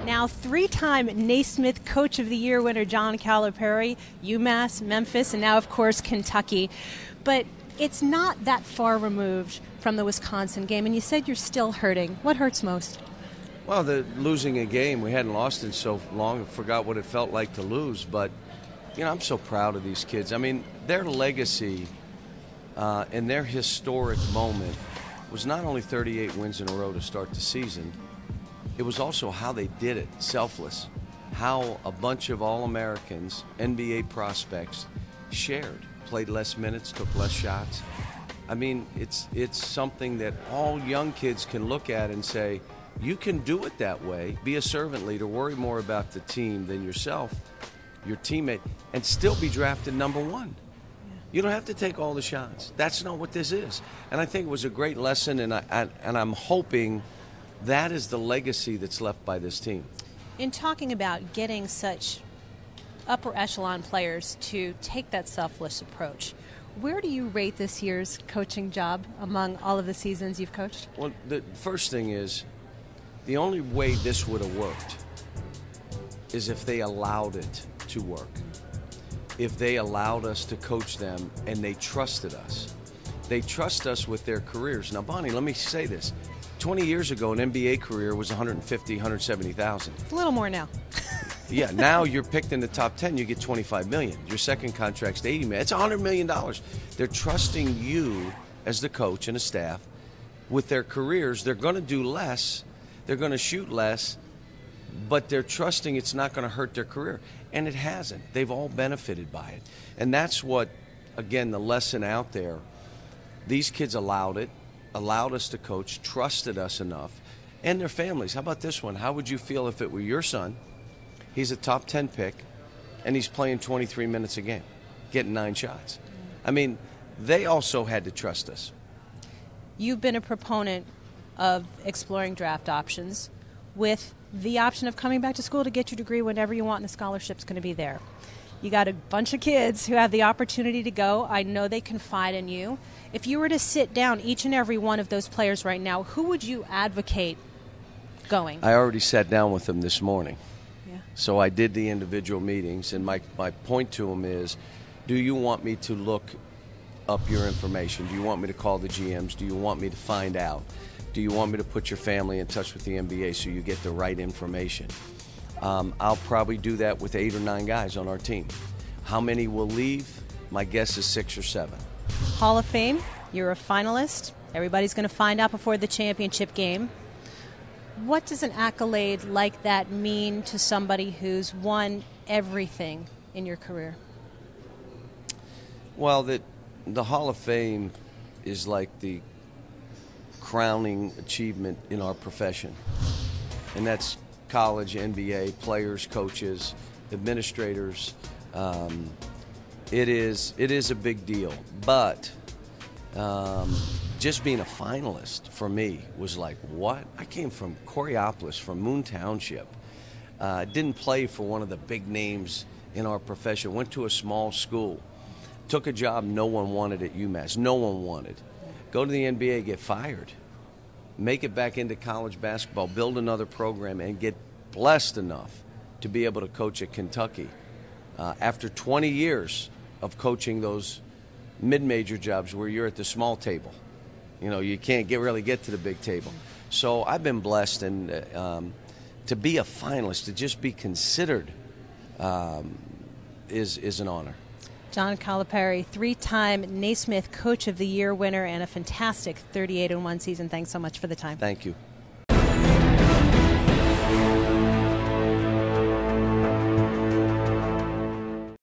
Now, three-time Naismith Coach of the Year winner John Calipari, UMass, Memphis, and now, of course, Kentucky. But it's not that far removed from the Wisconsin game, and you said you're still hurting. What hurts most? Well, losing a game. We hadn't lost in so long, I forgot what it felt like to lose. But, you know, I'm so proud of these kids. I mean, their legacy and their historic moment was not only 38 wins in a row to start the season, it was also how they did it, selfless. How a bunch of All-Americans, NBA prospects, shared, played less minutes, took less shots. I mean, it's something that all young kids can look at and say, you can do it that way, be a servant leader, worry more about the team than yourself, your teammate, and still be drafted #1. You don't have to take all the shots. That's not what this is. And I think it was a great lesson, and I'm hoping that is the legacy that's left by this team. In talking about getting such upper echelon players to take that selfless approach, where do you rate this year's coaching job among all of the seasons you've coached? Well, the first thing is, the only way this would have worked is if they allowed it to work. If they allowed us to coach them and they trusted us. They trust us with their careers. Now, Bonnie, let me say this. 20 years ago, an NBA career was $150,000, $170,000. It's a little more now. Yeah, now you're picked in the top 10, you get $25 million. Your second contract's $80 million. It's $100 million. They're trusting you as the coach and the staff with their careers. They're going to do less. They're going to shoot less, but they're trusting it's not going to hurt their career. And it hasn't. They've all benefited by it. And that's what, again, the lesson out there. These kids allowed it, allowed us to coach, trusted us enough, and their families. How about this one? How would you feel if it were your son? He's a top 10 pick, and he's playing 23 minutes a game, getting 9 shots. I mean, they also had to trust us. You've been a proponent of exploring draft options with the option of coming back to school to get your degree whenever you want, and the scholarship's going to be there. You got a bunch of kids who have the opportunity to go. I know they confide in you. If you were to sit down each and every one of those players right now, who would you advocate going? I already sat down with them this morning. Yeah. So I did the individual meetings, and my point to them is, do you want me to look up your information? Do you want me to call the GMs? Do you want me to find out? Do you want me to put your family in touch with the NBA so you get the right information? I'll probably do that with 8 or 9 guys on our team. How many will leave? My guess is 6 or 7. Hall of Fame, you're a finalist. Everybody's going to find out before the championship game. What does an accolade like that mean to somebody who's won everything in your career? Well, the Hall of Fame is like the crowning achievement in our profession. And that's college, NBA, players, coaches, administrators. It is a big deal. But just being a finalist for me was like, what? I came from Coriopolis, from Moon Township. Didn't play for one of the big names in our profession. Went to a small school. Took a job no one wanted at UMass. No one wanted. Go to the NBA, get fired. Make it back into college basketball, build another program, and get blessed enough to be able to coach at Kentucky. After 20 years of coaching those mid-major jobs where you're at the small table. You know, you can't really get to the big table. So I've been blessed, and to be a finalist, to just be considered is an honor. John Calipari, 3-time Naismith Coach of the Year winner and a fantastic 38-1 season. Thanks so much for the time. Thank you.